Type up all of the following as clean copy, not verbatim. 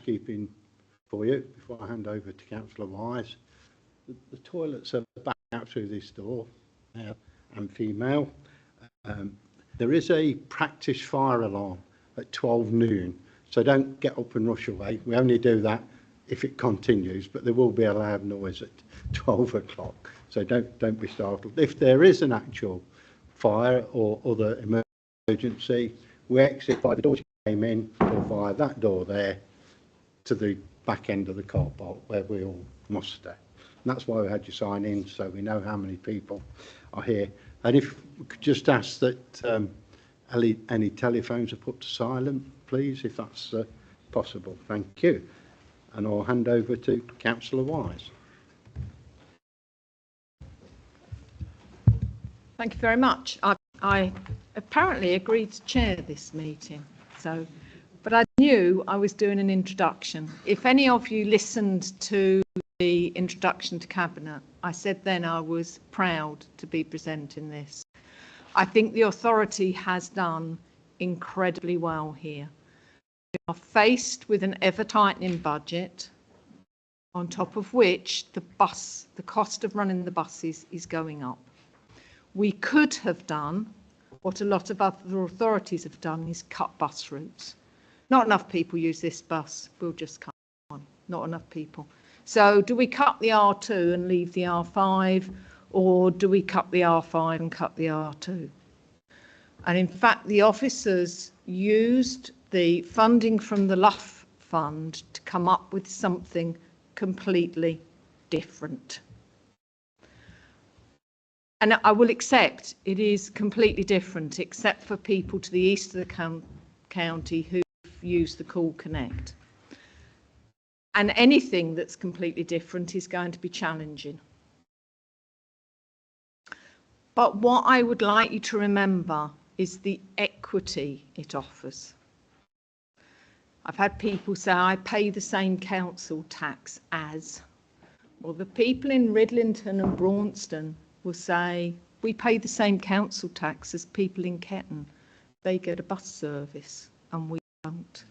housekeeping for you before I hand over to Councillor Wise. The toilets are back out through this door, male and female. There is a practice fire alarm at 12 noon, so don't get up and rush away. We only do that if it continues, but there will be a loud noise at 12 o'clock, so don't be startled. If there is an actual fire or other emergency, we exit by the door you came in or via that door there to the back end of the car park where we all muster. And that's why we had you sign in, so we know how many people are here. And if we could just ask that any telephones are put to silent, please, if that's possible. Thank you. And I'll hand over to Councillor Wise. Thank you very much. I apparently agreed to chair this meeting, but I knew I was doing an introduction. If any of you listened to the introduction to Cabinet, I said then I was proud to be presenting this. I think the authority has done incredibly well here. We are faced with an ever-tightening budget, on top of which the cost of running the buses is going up. We could have done what a lot of other authorities have done, is cut bus routes. Not enough people use this bus, we'll just cut one. Not enough people. So do we cut the R2 and leave the R5, or do we cut the R5 and cut the R2? And in fact, the officers used the funding from the LUF fund to come up with something completely different. And I will accept it is completely different, except for people to the east of the county who use the Cool Connect. And anything that's completely different is going to be challenging. But what I would like you to remember is the equity it offers. I've had people say, I pay the same council tax as. Well, the people in Ridlington and Braunston will say, we pay the same council tax as people in Ketton. They get a bus service and we don't.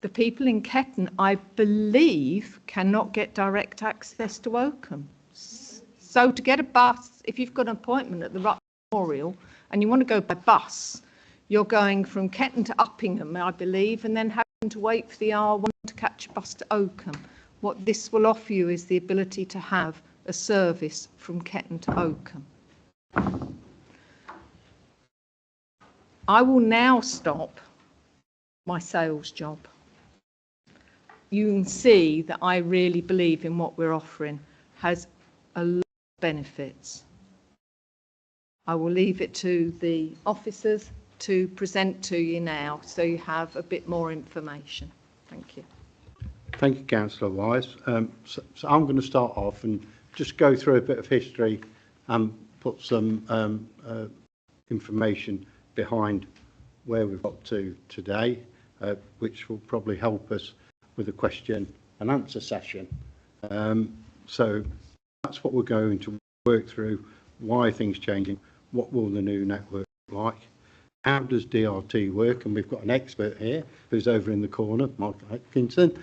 The people in Ketton, I believe, cannot get direct access to Oakham. So to get a bus, if you've got an appointment at the Rupp Memorial and you want to go by bus, you're going from Ketton to Uppingham, I believe, and then having to wait for the R1 to catch a bus to Oakham. What this will offer you is the ability to have a service from Ketton to Oakham. I will now stop my sales job. You can see that I really believe in what we're offering has a lot of benefits. I will leave it to the officers to present to you now so you have a bit more information. Thank you. Thank you, Councillor Wise. So I'm going to start off and just go through a bit of history and put some information behind where we've got to today, which will probably help us with a question and answer session. So that's what we're going to work through. Why are things changing? What will the new network look like? How does DRT work? And we've got an expert here who's over in the corner, Mark Atkinson,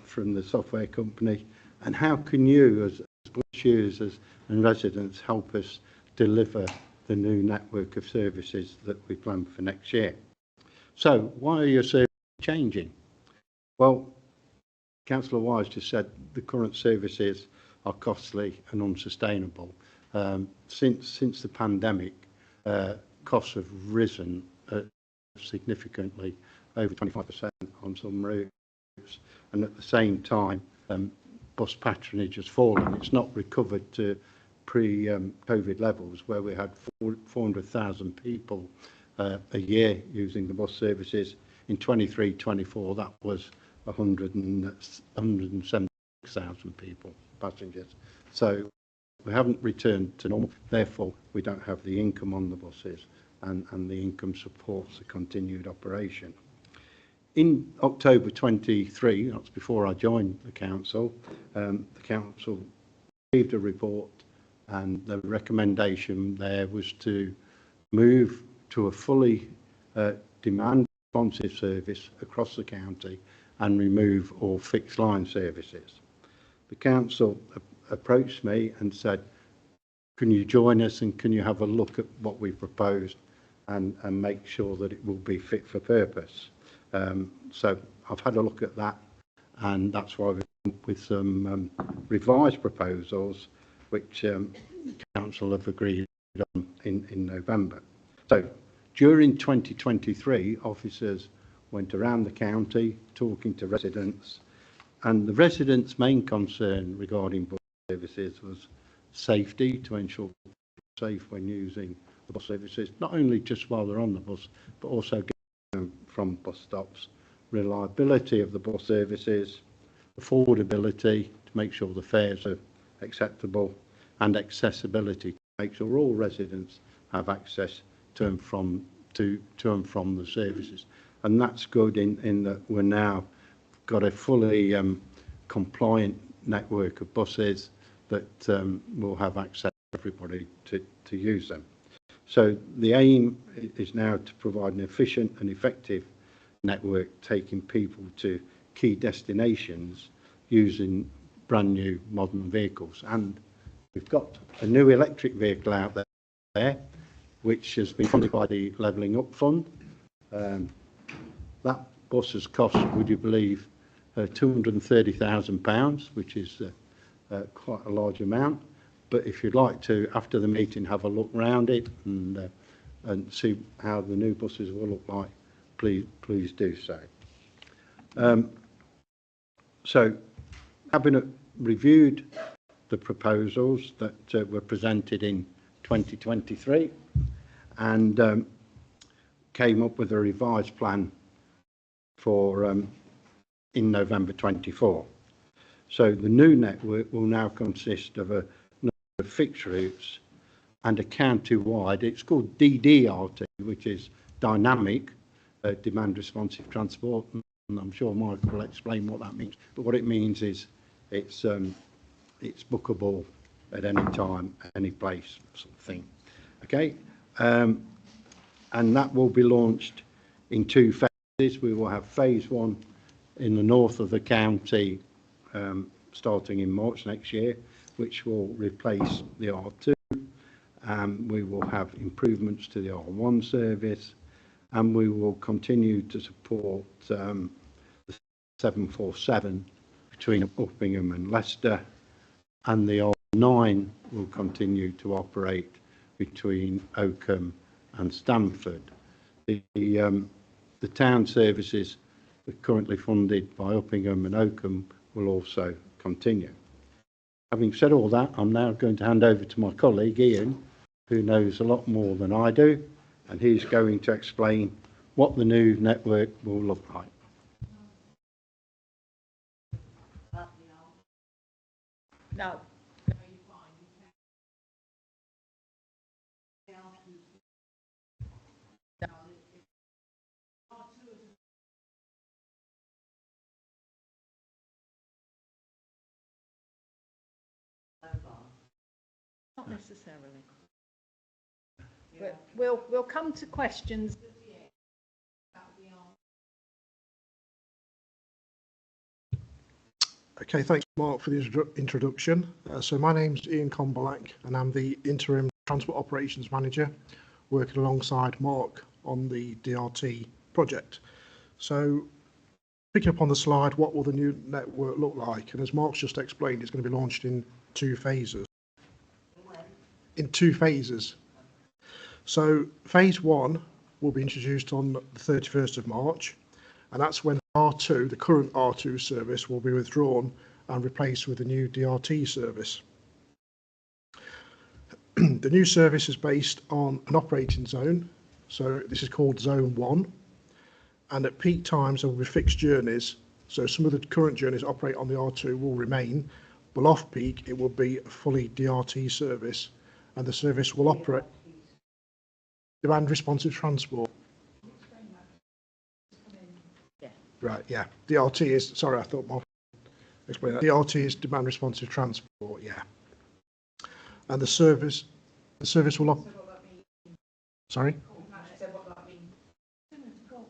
from the software company. And how can you, as bus users and residents, help us deliver the new network of services that we plan for next year? So why are your services changing? Well, Councillor Wise just said the current services are costly and unsustainable. Since the pandemic, costs have risen significantly, over 25% on some routes, and at the same time, bus patronage has fallen. It's not recovered to pre-COVID levels, where we had 400,000 people a year using the bus services. In 23-24, that was 176,000 people, passengers. So we haven't returned to normal. Therefore, we don't have the income on the buses, and the income supports the continued operation. In October 23, that's before I joined the council received a report, and the recommendation there was to move to a fully demand responsive service across the county and remove all fixed line services. The council approached me and said, can you join us and can you have a look at what we proposed and make sure that it will be fit for purpose? So I've had a look at that, and that's why we've come up with some revised proposals which council have agreed on in November. So during 2023, officers went around the county talking to residents, and the residents' main concern regarding bus services was safety, to ensure they're safe when using the bus services, not only just while they're on the bus, but also getting from bus stops, reliability of the bus services, affordability to make sure the fares are acceptable, and accessibility to make sure all residents have access to and from the services. And that's good in that we're now got a fully compliant network of buses that will have access for everybody to use them. So the aim is now to provide an efficient and effective network taking people to key destinations using brand new modern vehicles. And we've got a new electric vehicle out there which has been funded by the Levelling Up Fund. That bus has cost, would you believe, £230,000, which is quite a large amount. But if you'd like to, after the meeting, have a look round it and see how the new buses will look like, please do so. So Cabinet reviewed the proposals that were presented in 2023 and came up with a revised plan for in November 24. So the new network will now consist of a number of fixed routes and a county-wide, it's called DDRT, which is dynamic demand responsive transport, and I'm sure Michael will explain what that means. But what it means is it's bookable at any time, any place, sort of thing. Okay, and that will be launched in 2 phases. We will have phase 1 in the north of the county starting in March next year, which will replace the R2. We will have improvements to the R1 service, and we will continue to support the 747 between Uppingham and Leicester, and the R9 will continue to operate between Oakham and Stamford. The town services that are currently funded by Uppingham and Oakham will also continue. Having said all that, I'm now going to hand over to my colleague Ian, who knows a lot more than I do, and he's going to explain what the new network will look like. No. Not necessarily. But we'll come to questions. Okay, thanks Mark for the introduction. So my name's Ian Comberlack and I'm the Interim Transport Operations Manager working alongside Mark on the DRT project. So picking up on the slide, what will the new network look like? And as Mark's just explained, it's going to be launched in 2 phases. In 2 phases. So phase 1 will be introduced on the 31st of March, and that's when R2, the current R2 service, will be withdrawn and replaced with a new DRT service. The new service is based on an operating zone, so this is called Zone 1, and at peak times there will be fixed journeys, so some of the current journeys operate on the R2 will remain, but off peak it will be a fully DRT service, and the service will operate demand responsive transport. Right, yeah. DRT is, sorry, I thought Mark explained that. DRT is demand responsive transport, yeah. And the service will sorry?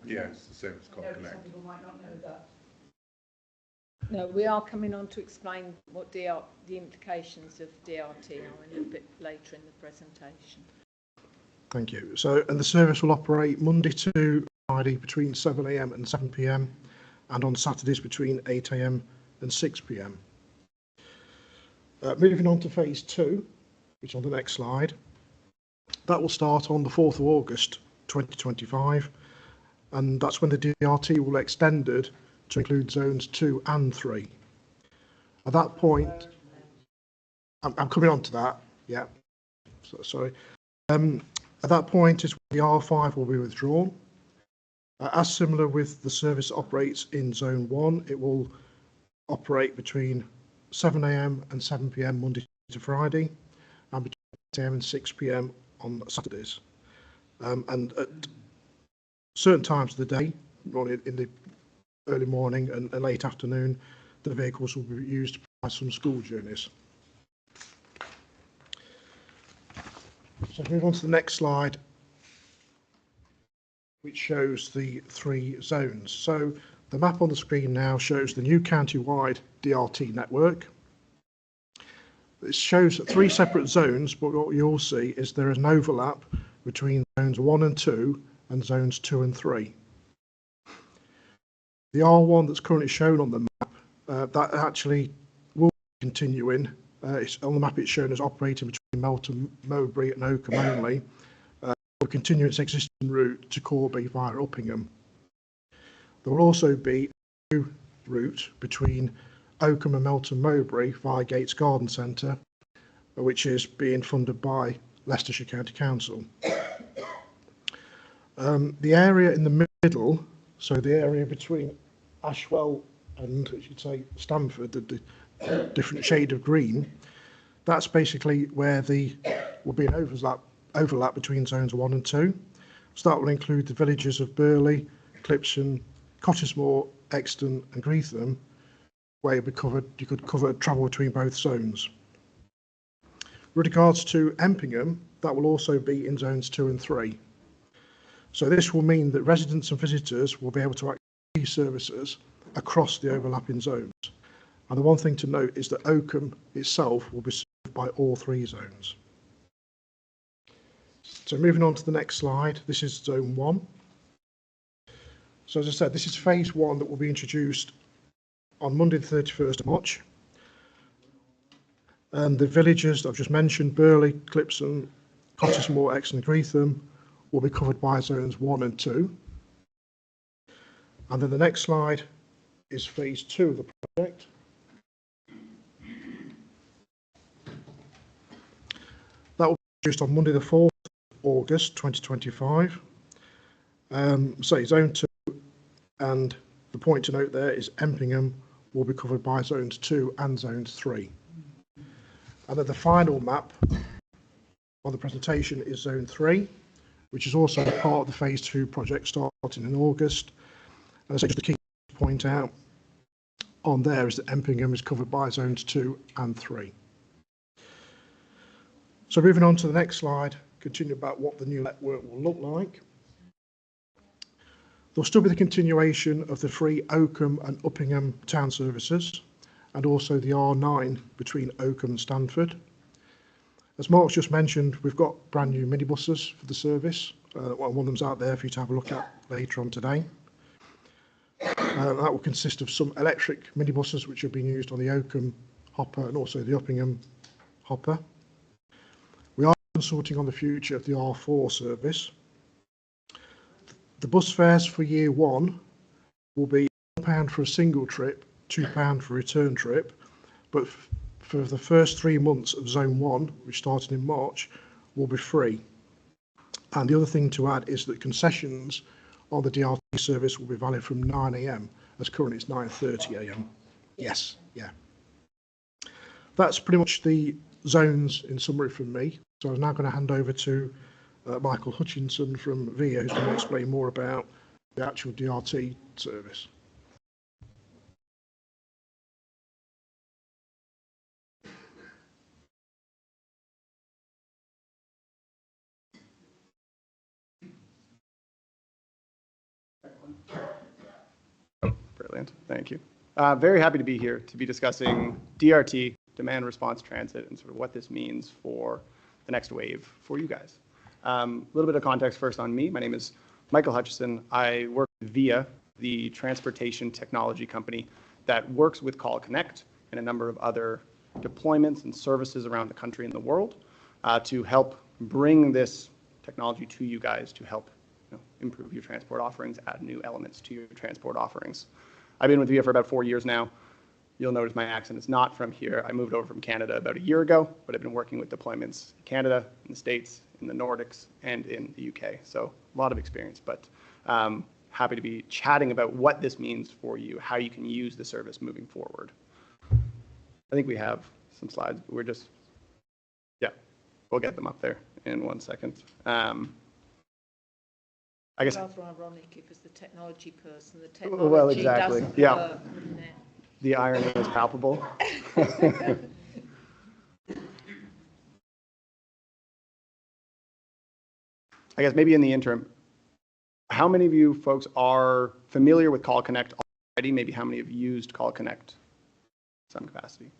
Yes, the Service Car Some Connect. people might not know that. No, we are coming on to explain what the implications of DRT are a little bit later in the presentation. Thank you. So, and the service will operate Monday to Friday between 7 a.m. and 7 p.m. and on Saturdays between 8 a.m. and 6 p.m. Moving on to phase 2, which is on the next slide. That will start on the 4th of August 2025, and that's when the DRT will be extended to include zones 2 and 3. At that point, I'm coming on to that, yeah, sorry. At that point is when the R5 will be withdrawn. As similar with the service operates in zone 1, it will operate between 7 a.m. and 7 p.m. Monday to Friday, and between 8 a.m. and 6 p.m. on Saturdays. And at certain times of the day, in the early morning and late afternoon, the vehicles will be used to provide some school journeys. So move on to the next slide, which shows the 3 zones. So the map on the screen now shows the new county-wide DRT network. It shows 3 separate zones, but what you'll see is there is an overlap between zones 1 and 2 and zones 2 and 3. The R1 that's currently shown on the map, that actually will be continuing. On the map it's shown as operating between Melton, Mowbray and Oakham only. Will continue its existing route to Corby via Uppingham. There will also be a new route between Oakham and Melton Mowbray via Gates Garden Centre, which is being funded by Leicestershire County Council. The area in the middle, so the area between Ashwell and, I should say, Stamford, the different shade of green, that's basically where will be an overlap between zones 1 and 2. So that will include the villages of Burley, Clipson, Cottesmore, Exton and Greetham, where you could cover travel between both zones. With regards to Empingham, that will also be in zones 2 and 3. So this will mean that residents and visitors will be able to access these services across the overlapping zones. And the one thing to note is that Oakham itself will be served by all 3 zones. So moving on to the next slide, this is zone 1. So as I said, this is phase 1 that will be introduced on Monday the 31st of March. And the villages that I've just mentioned, Burley, Clipson, Cottesmore, Exton and Greetham, will be covered by zones 1 and 2. And then the next slide is phase 2 of the project. That will be introduced on Monday the 4th of August 2025. So zone 2, and the point to note there is Empingham will be covered by zones 2 and zones 3. And then the final map on the presentation is zone 3, which is also part of the phase 2 project starting in August. And so just the key to point out on there is that Empingham is covered by zones 2 and 3. So moving on to the next slide, continue about what the new network will look like. There'll still be the continuation of the free Oakham and Uppingham town services, and also the R9 between Oakham and Stamford. As Mark's just mentioned, we've got brand new minibuses for the service. One of them's out there for you to have a look at later on today. That will consist of some electric minibuses which have been used on the Oakham hopper and also the Uppingham hopper. We are consulting on the future of the R4 service. The bus fares for year 1 will be £1 for a single trip, £2 for a return trip, but for the first 3 months of Zone 1, which started in March, will be free. And the other thing to add is that concessions on the DRT service will be valid from 9 a.m, as currently it's 9:30 a.m. Yes, yeah. That's pretty much the zones in summary from me. So I'm now going to hand over to Michael Hutchinson from VIA, who's going to explain more about the actual DRT service. Oh, brilliant. Thank you. Very happy to be here to be discussing DRT, demand response transit, and sort of what this means for the next wave for you guys. A little bit of context first on me. My name is Michael Hutchison. I work with VIA, the transportation technology company that works with Call Connect and a number of other deployments and services around the country and the world to help bring this technology to you guys to help improve your transport offerings, add new elements to your transport offerings. I've been with VIA for about 4 years now. You'll notice my accent is not from here. I moved over from Canada about a year ago, but I've been working with deployments in Canada, in the States, in the Nordics, and in the UK. So a lot of experience, but happy to be chatting about what this means for you, how you can use the service moving forward. I think we have some slides, but we'll get them up there in 1 second. I guess. Rather ironic if it's the technology person, the technology well, exactly. doesn't Yeah. work, wouldn't it? The irony is palpable. I guess maybe in the interim, how many of you folks are familiar with Call Connect already? Maybe how many have used Call Connect in some capacity?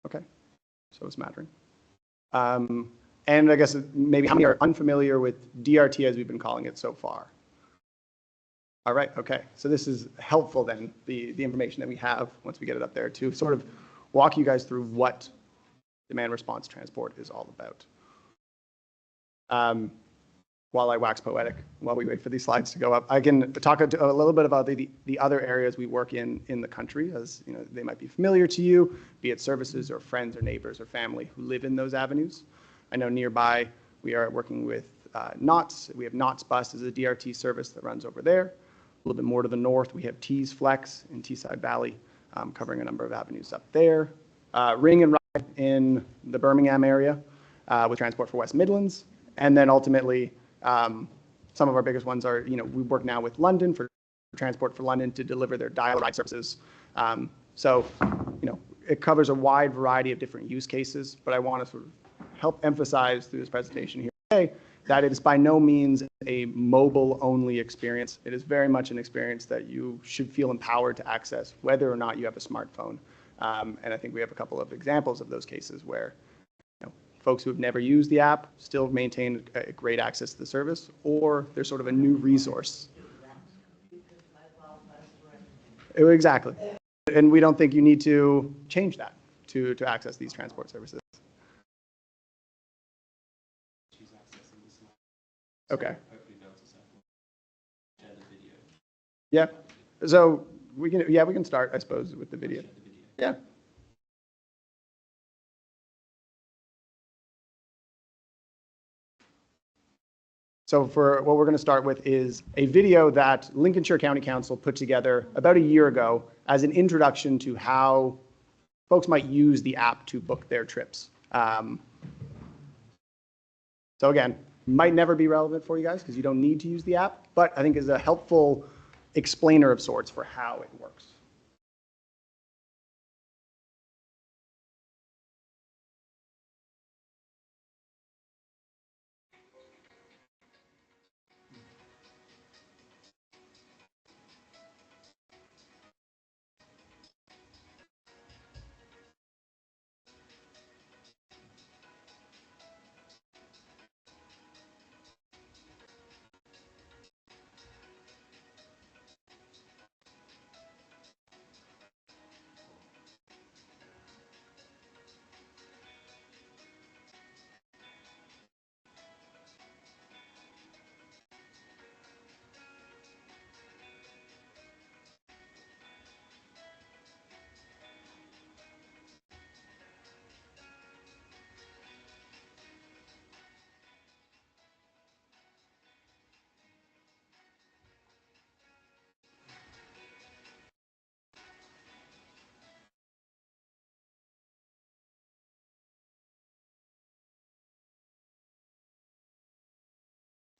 Okay, so it's mattering. And I guess maybe how many are unfamiliar with DRT as we've been calling it so far? All right, okay. So this is helpful then, the information that we have once we get it up there to sort of walk you guys through what demand response transport is all about. While I wax poetic, while we wait for these slides to go up, I can talk a little bit about the other areas we work in the country, as you know, they might be familiar to you, be it services or friends or neighbors or family who live in those avenues. I know nearby we are working with Knott's. We have Knott's Bus as a DRT service that runs over there. A little bit more to the north, we have Tees Flex in Teesside Valley, covering a number of avenues up there. Ring and Ride in the Birmingham area with Transport for West Midlands. And then ultimately, some of our biggest ones are, we work now with London for Transport for London to deliver their dial-a-ride services. So, it covers a wide variety of different use cases, but I want to sort of help emphasize through this presentation here today that it is by no means a mobile-only experience. It is very much an experience that you should feel empowered to access, whether or not you have a smartphone. And I think we have a couple of examples of those cases where folks who have never used the app still maintain a great access to the service, or they're sort of a new resource. Exactly. And we don't think you need to change that to access these transport services. Okay. Yeah. So we can start, I suppose, with the video. Yeah. So for what we're going to start with is a video that Lincolnshire County Council put together about a year ago as an introduction to how folks might use the app to book their trips. So again, might never be relevant for you guys because you don't need to use the app, but I think is a helpful explainer of sorts for how it works.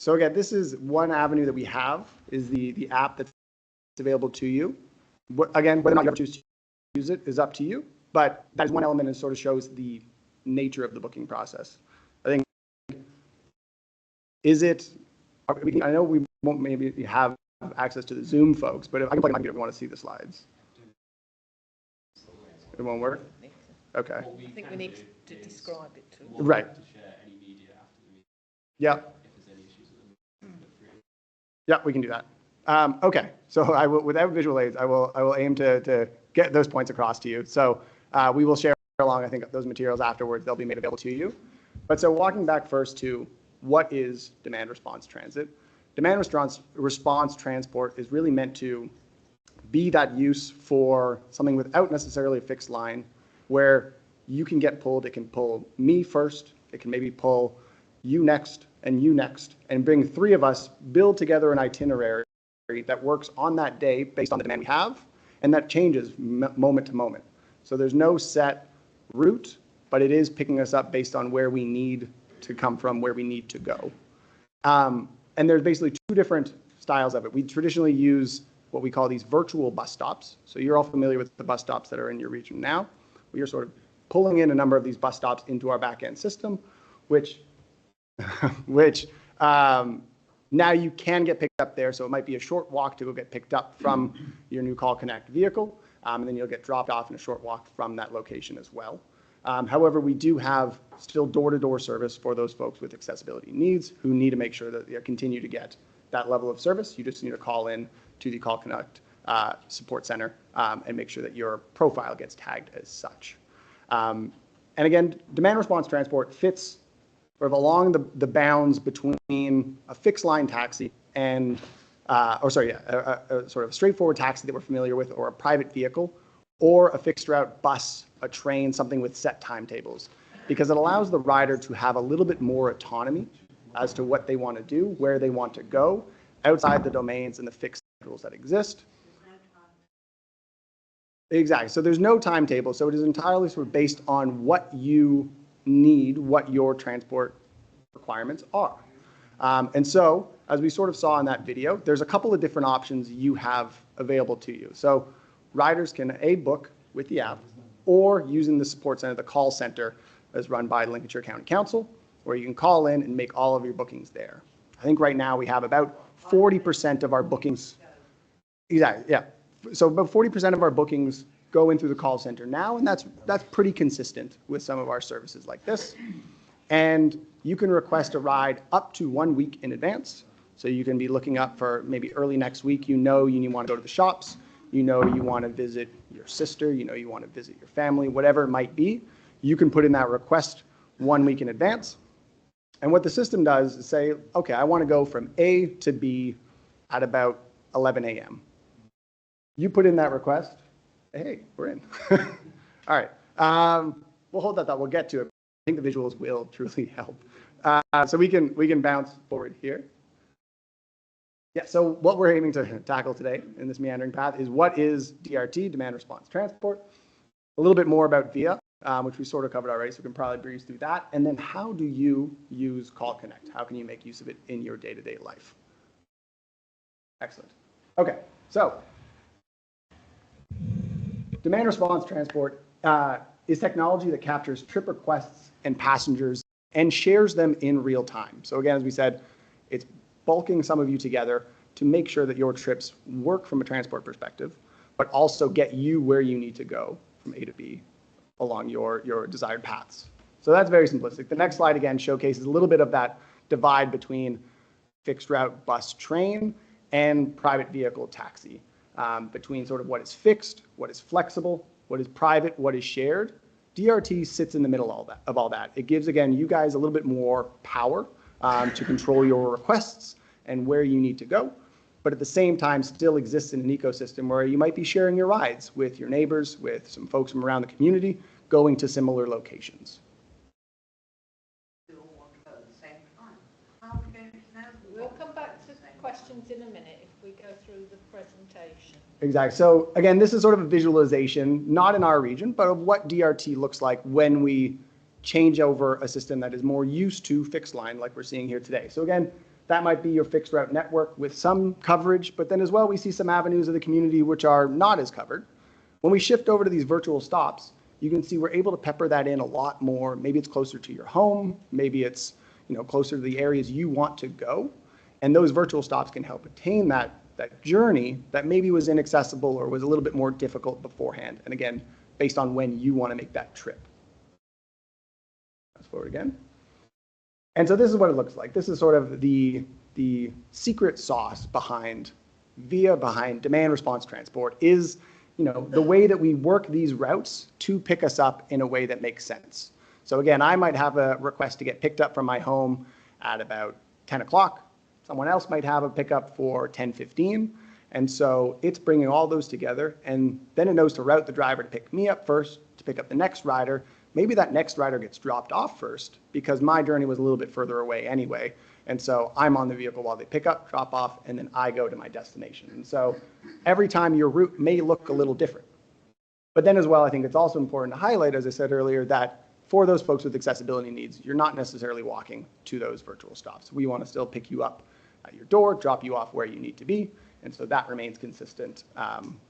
So again, this is one avenue that we have, is the app that's available to you. Again, whether or not you ever choose to use it is up to you, but that is one element and sort of shows the nature of the booking process. I think, I know we won't maybe have access to the Zoom folks, but if I can plug in, I don't want to see the slides. It won't work? Okay. I think we need to describe it to them. Right. Yeah. Yeah, we can do that. Okay, so I will, without visual aids, I will aim to get those points across to you. So we will share along, I think, those materials afterwards. They'll be made available to you. But so walking back first to what is demand response transit? Demand response transport is really meant to be that use for something without necessarily a fixed line, where you can get pulled. It can pull me first. It can maybe pull you next, and bring three of us, build together an itinerary that works on that day based on the demand we have, and that changes moment to moment. So there's no set route, but it is picking us up based on where we need to come from, where we need to go. And there's basically two different styles of it. We traditionally use what we call these virtual bus stops. So you're all familiar with the bus stops that are in your region now. We are sort of pulling in a number of these bus stops into our back-end system, which now you can get picked up there. So it might be a short walk to go get picked up from your new Call Connect vehicle, and then you'll get dropped off in a short walk from that location as well. However, we do have still door-to-door service for those folks with accessibility needs who need to make sure that they continue to get that level of service. You just need to call in to the Call Connect support center and make sure that your profile gets tagged as such. And again, demand response transport fits sort of along the bounds between a fixed line taxi and, a sort of straightforward taxi that we're familiar with, or a private vehicle, or a fixed route bus, a train, something with set timetables, because it allows the rider to have a little bit more autonomy as to what they want to do, where they want to go, outside the domains and the fixed schedules that exist. Exactly. So there's no timetable. So it is entirely sort of based on what you need, what your transport requirements are. And so, as we sort of saw in that video, there's a couple of different options you have available to you. So riders can book with the app, or using the support center, the call center, as run by Lincolnshire County Council, where you can call in and make all of your bookings there. I think right now we have about 40% of our bookings. Exactly, yeah. So about 40% of our bookings go in through the call center now, and that's pretty consistent with some of our services like this. And you can request a ride up to 1 week in advance. So you can be looking up for maybe early next week, you want to go to the shops, you want to visit your sister, you want to visit your family, whatever it might be. You can put in that request 1 week in advance. And what the system does is say, okay, I want to go from A to B at about 11 a.m. You put in that request. Hey, we're in. All right. We'll hold that thought. We'll get to it. I think the visuals will truly help. So we can bounce forward here. Yeah, so what we're aiming to tackle today in this meandering path is what is DRT, demand response transport, a little bit more about VIA, which we sort of covered already, so we can probably breeze through that. And then how do you use Call Connect? How can you make use of it in your day-to-day life? Excellent. Okay, so demand response transport is technology that captures trip requests and passengers and shares them in real time. So again, as we said, it's bulking some of you together to make sure that your trips work from a transport perspective, but also get you where you need to go from A to B along your desired paths. So that's very simplistic. The next slide, again, showcases a little bit of that divide between fixed route bus train and private vehicle taxi, between sort of what is fixed, what is flexible, what is private, what is shared. DRT sits in the middle of all that. It gives, again, you guys a little bit more power to control your requests and where you need to go, but at the same time still exists in an ecosystem where you might be sharing your rides with your neighbors, with some folks from around the community, going to similar locations. We'll come back to questions in a minute if we go through the presentation. Exactly. So again, this is sort of a visualization, not in our region, but of what DRT looks like when we change over a system that is more used to fixed line like we're seeing here today. So again, that might be your fixed route network with some coverage, but then as well, we see some avenues of the community which are not as covered. When we shift over to these virtual stops, you can see we're able to pepper that in a lot more. Maybe it's closer to your home. Maybe it's closer to the areas you want to go. And those virtual stops can help attain that that journey that maybe was inaccessible or was a little bit more difficult beforehand. And again, based on when you want to make that trip. Fast forward again. And so this is what it looks like. This is sort of the secret sauce behind VIA, behind demand response transport, is the way that we work these routes to pick us up in a way that makes sense. So again, I might have a request to get picked up from my home at about 10 o'clock. Someone else might have a pickup for 10:15. And so it's bringing all those together, and then it knows to route the driver to pick me up first, to pick up the next rider. Maybe that next rider gets dropped off first because my journey was a little bit further away anyway. And so I'm on the vehicle while they pick up, drop off, and then I go to my destination. And so every time your route may look a little different. But then as well, I think it's also important to highlight, as I said earlier, that for those folks with accessibility needs, you're not necessarily walking to those virtual stops. We want to still pick you up at your door, drop you off where you need to be. And so that remains consistent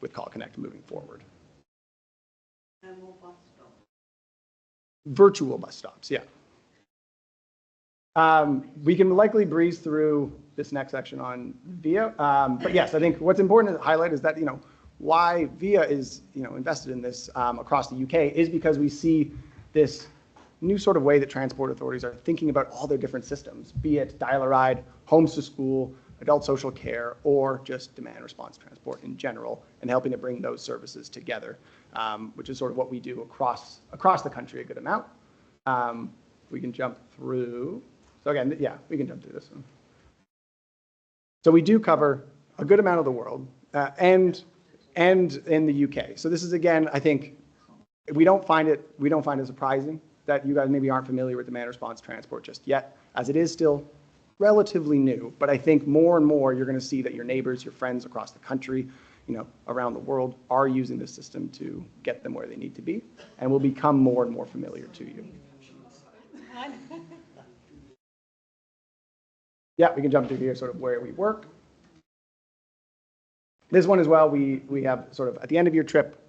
with Call Connect moving forward. No more bus stops. Virtual bus stops, yeah. We can likely breeze through this next section on VIA. But yes, I think what's important to highlight is that, why VIA is, invested in this across the UK is because we see this new sort of way that transport authorities are thinking about all their different systems, be it dial-a-ride, homes to school, adult social care, or just demand response transport in general, and helping to bring those services together, which is sort of what we do across the country a good amount. We can jump through. So again, yeah, we can jump through this one. So we do cover a good amount of the world and in the UK. So this is, again, I think we don't find it surprising that you guys maybe aren't familiar with demand response transport just yet, as it is still relatively new. But I think more and more you're going to see that your neighbors, your friends across the country, around the world are using this system to get them where they need to be, and will become more and more familiar to you. Yeah, we can jump to here, sort of where we work. This one as well, we have sort of at the end of your trip,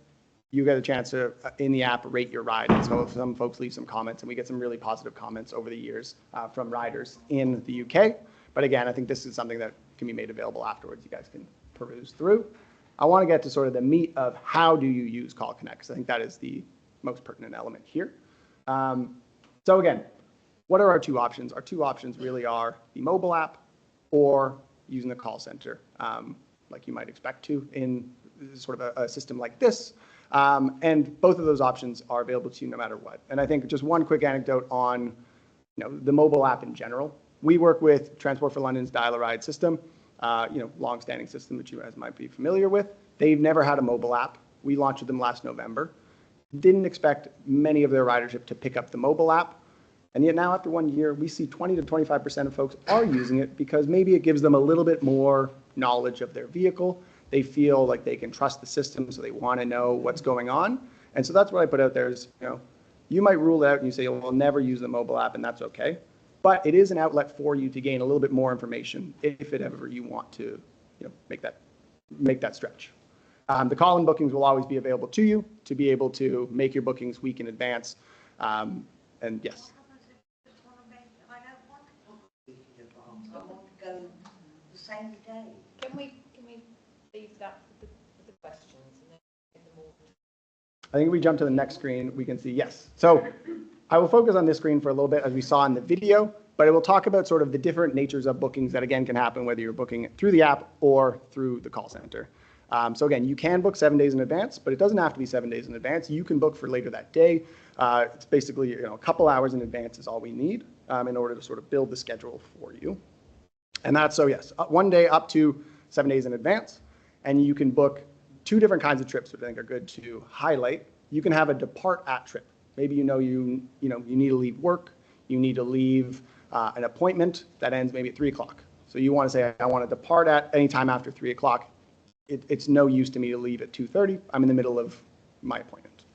you get a chance to, in the app, rate your ride. And so some folks leave some comments, and we get some really positive comments over the years from riders in the UK. But again, I think this is something that can be made available afterwards. You guys can peruse through. I want to get to sort of the meat of how do you use Call Connect, because I think that is the most pertinent element here. So again, what are our two options? Our two options really are the mobile app or using the call center, like you might expect to in sort of a system like this. And both of those options are available to you no matter what. And I think just one quick anecdote on the mobile app in general. We work with Transport for London's dial-a-ride system, long-standing system that you guys might be familiar with. They've never had a mobile app. We launched with them last November. Didn't expect many of their ridership to pick up the mobile app. And yet now after 1 year, we see 20 to 25% of folks are using it because maybe it gives them a little bit more knowledge of their vehicle. They feel like they can trust the system, so they want to know what's going on. And so that's what I put out there is, you might rule it out and you say, well, we'll never use the mobile app, and that's okay. But it is an outlet for you to gain a little bit more information if it ever you want to make that stretch. The call-in bookings will always be available to you to be able to make your bookings week in advance. And yes. I want to go the same day. Can we leave that for the questions and then in the morning? I think if we jump to the next screen, we can see yes. So I will focus on this screen for a little bit as we saw in the video, but it will talk about sort of the different natures of bookings that again can happen whether you're booking through the app or through the call center. So again, you can book 7 days in advance, but it doesn't have to be 7 days in advance. You can book for later that day. It's basically a couple hours in advance is all we need in order to sort of build the schedule for you. And that's, so yes, 1 day up to 7 days in advance. And you can book 2 different kinds of trips, which I think are good to highlight. You can have a depart at trip. Maybe you need to leave work. You need to leave an appointment that ends maybe at 3 o'clock. So you want to say, I want to depart at any time after 3 o'clock. It's no use to me to leave at 2:30. I'm in the middle of my appointment.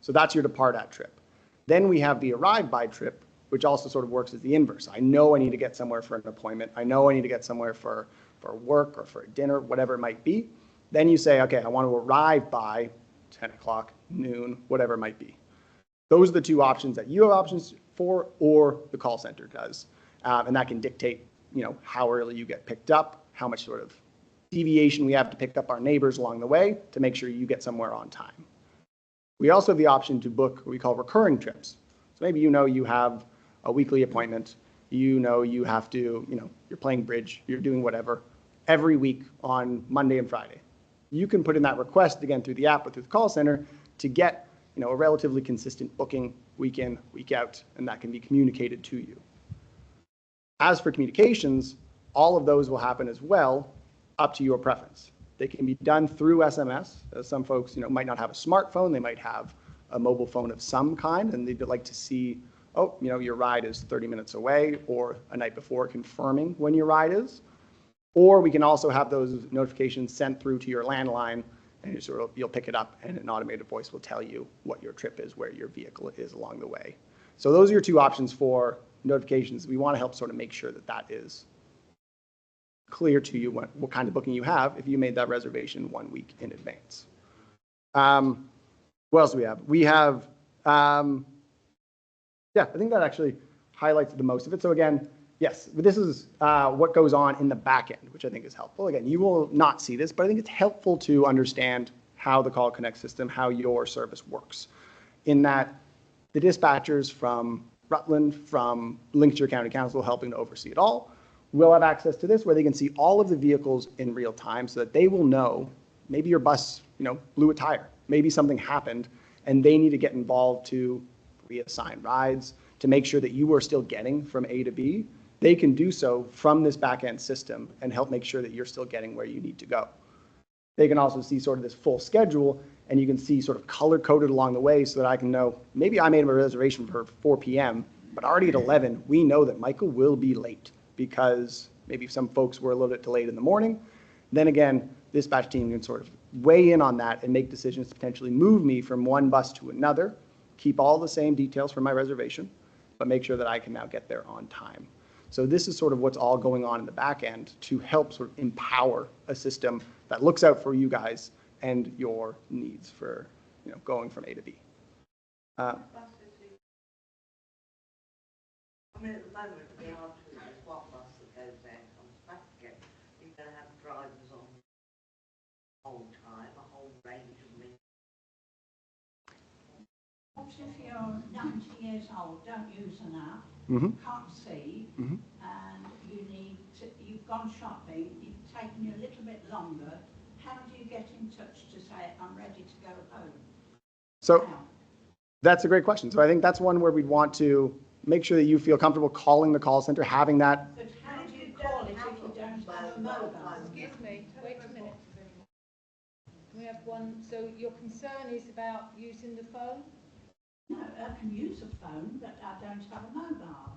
So that's your depart at trip. Then we have the arrive by trip, which also sort of works as the inverse. I know I need to get somewhere for an appointment. I know I need to get somewhere for work or for a dinner, whatever it might be. Then you say, okay, I want to arrive by 10 o'clock, noon, whatever it might be. Those are the 2 options that you have options for or the call center does. And that can dictate, how early you get picked up, how much sort of deviation we have to pick up our neighbors along the way to make sure you get somewhere on time. We also have the option to book what we call recurring trips. So maybe you know you have a weekly appointment, you know you have to, you're playing bridge, you're doing whatever, every week on Monday and Friday. You can put in that request, again, through the app or through the call center to get a relatively consistent booking week in, week out, and that can be communicated to you. As for communications, all of those will happen as well, up to your preference. They can be done through SMS. Some folks, might not have a smartphone. They might have a mobile phone of some kind, and they'd like to see, oh, your ride is 30 minutes away, or a night before confirming when your ride is. Or we can also have those notifications sent through to your landline, and you'll pick it up, and an automated voice will tell you what your trip is, where your vehicle is along the way. So those are your two options for notifications. We want to help sort of make sure that that is clear to you what kind of booking you have if you made that reservation 1 week in advance. What else do we have? We have, I think that actually highlights the most of it. So again, yes, this is what goes on in the back end, which I think is helpful. Again, you will not see this, but I think it's helpful to understand how the Call Connect system, how your service works, in that the dispatchers from Rutland, from Lincolnshire County Council, helping to oversee it all, will have access to this where they can see all of the vehicles in real time so that they will know maybe your bus, blew a tire, maybe something happened, and they need to get involved to reassign rides to make sure that you are still getting from A to B. They can do so from this back-end system and help make sure that you're still getting where you need to go. They can also see sort of this full schedule, and you can see sort of color-coded along the way so that I can know, maybe I made a reservation for 4 p.m., but already at 11, we know that Michael will be late because maybe some folks were a little bit delayed in the morning. Then again, the dispatch team can sort of weigh in on that and make decisions to potentially move me from one bus to another, keep all the same details from my reservation, but make sure that I can now get there on time. So this is sort of what's all going on in the back end to help sort of empower a system that looks out for you guys and your needs for going from A to B. I mean, at the moment, the R2 is one bus that goes there and comes back again. You're going to have drivers on the whole time, a whole range of minutes. What if you're 90 years old, don't use an app, can't see, and you've gone shopping, it's taken you a little bit longer, how do you get in touch to say, I'm ready to go home? So that's a great question. So I think that's one where we'd want to make sure that you feel comfortable calling the call center, having that. But how do you call it if you don't have a mobile? Excuse me, wait a minute. Can we have one? So your concern is about using the phone? No, I can use a phone, but I don't have a mobile.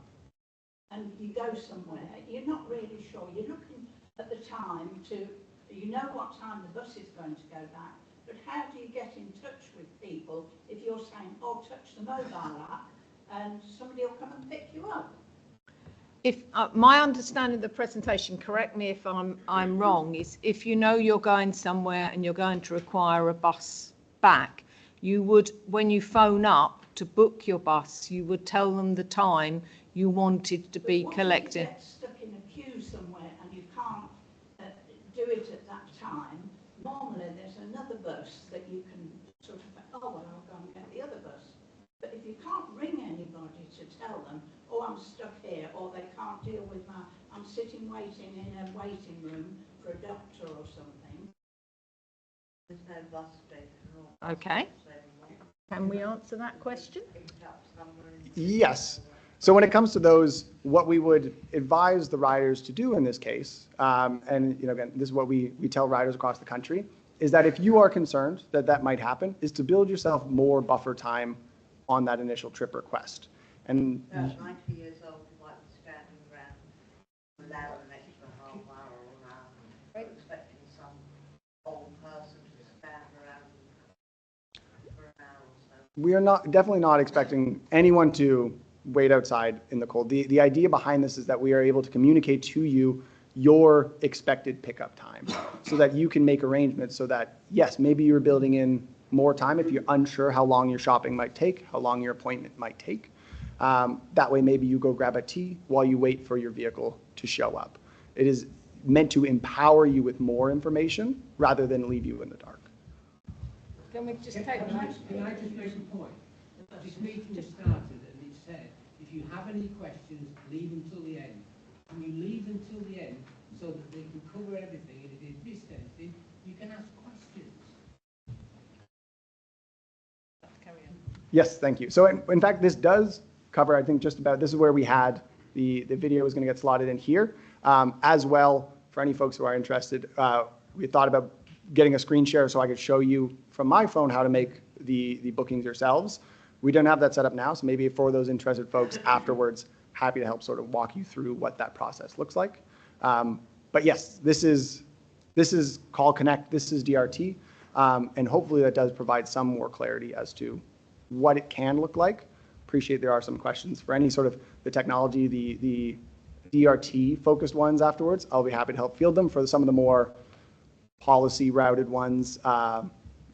And you go somewhere, you're not really sure. You're looking at the time you know what time the bus is going to go back, but how do you get in touch with people if you're saying, oh, touch the mobile app, and somebody will come and pick you up? If my understanding of the presentation, correct me if I'm wrong, is if you know you're going somewhere and you're going to require a bus back, you would, when you phone up to book your bus, you would tell them the time you wanted to be collected. If you get stuck in a queue somewhere and you can't do it at that time, normally there's another bus that you can sort of, oh, well, I'll go and get the other bus. But if you can't ring anybody to tell them, oh, I'm stuck here, or they can't deal with I'm sitting waiting in a waiting room for a doctor or something. There's no bus station. Okay. Can we answer that question? Yes. So when it comes to those, what we would advise the riders to do in this case, and again, this is what we tell riders across the country, is that if you are concerned that that might happen, is to build yourself more buffer time on that initial trip request. And 90 years old, you might be standing around without an extra half hour or an hour. We're expecting some old person to stand around for an hour or so. we are definitely not expecting anyone to wait outside in the cold. The idea behind this is that we are able to communicate to you your expected pickup time so that you can make arrangements so that, yes, maybe you're building in more time if you're unsure how long your shopping might take, how long your appointment might take. That way, maybe you go grab a tea while you wait for your vehicle to show up. It is meant to empower you with more information rather than leave you in the dark. Can we just take? Can I just make a point? This meeting was started and it said, if you have any questions, leave until the end. And you leave until the end so that they can cover everything, and if you've missed anything, you can ask questions. Carry on. Yes, thank you. So in fact, this does cover, I think, just about, this is where we had the video was going to get slotted in here. As well, for any folks who are interested, we thought about getting a screen share so I could show you from my phone how to make the bookings yourselves. We don't have that set up now, so maybe for those interested folks afterwards, happy to help sort of walk you through what that process looks like. But yes, this is Call Connect, this is DRT, and hopefully that does provide some more clarity as to what it can look like. Appreciate there are some questions for any sort of the technology, the DRT focused ones afterwards. I'll be happy to help field them. For some of the more policy routed ones, I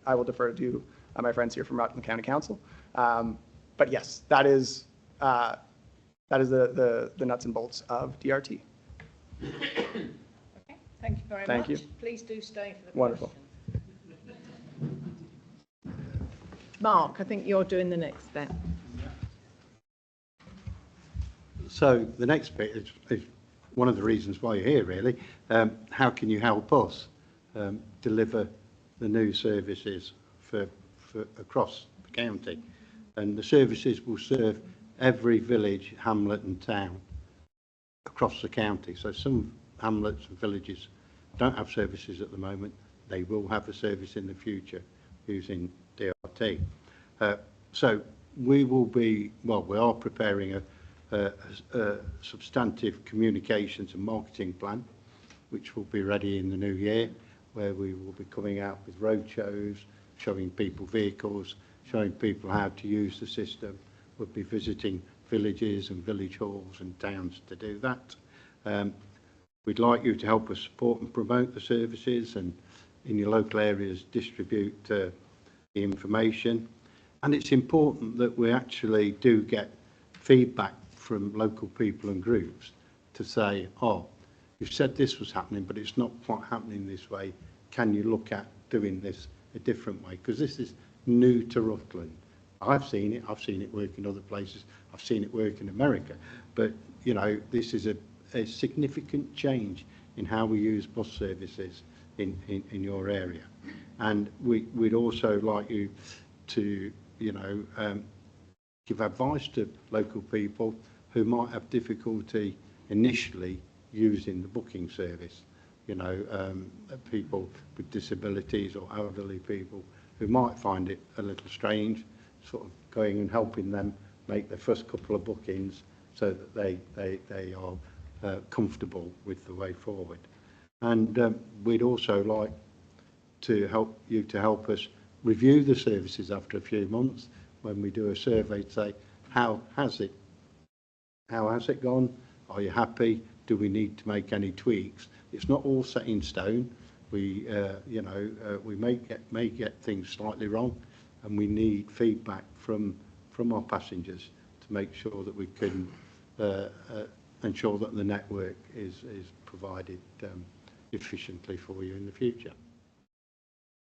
will defer to my friends here from Rutland County Council. But yes, that is the nuts and bolts of DRT. Okay, thank you very much. Thank you. Please do stay for the Wonderful. questions. Mark, I think you're doing the next bit. So the next bit is one of the reasons why you're here, really. How can you help us deliver the new services for across the county? And the services will serve every village, hamlet and town across the county. So some hamlets and villages don't have services at the moment. They will have a service in the future using DRT. So we will be, well, we are preparing a substantive communications and marketing plan, which will be ready in the new year, where we will be coming out with road shows, showing people vehicles, showing people how to use the system. We'll be visiting villages and village halls and towns to do that. We'd like you to help us support and promote the services, and in your local areas distribute the information. And it's important that we actually do get feedback from local people and groups to say, oh, you said this was happening, but it's not quite happening this way. Can you look at doing this a different way? Because this is new to Rutland. I've seen it work in other places, I've seen it work in America, but you know, this is a significant change in how we use bus services in your area. And we'd also like you to, you know, give advice to local people who might have difficulty initially using the booking service. You know, people with disabilities or elderly people who might find it a little strange, sort of going and helping them make their first couple of bookings so that they are comfortable with the way forward. And we'd also like to help us review the services after a few months when we do a survey to say, how has it gone? Are you happy? Do we need to make any tweaks? It's not all set in stone. We, you know, we may get things slightly wrong, and we need feedback from our passengers to make sure that we can ensure that the network is provided efficiently for you in the future.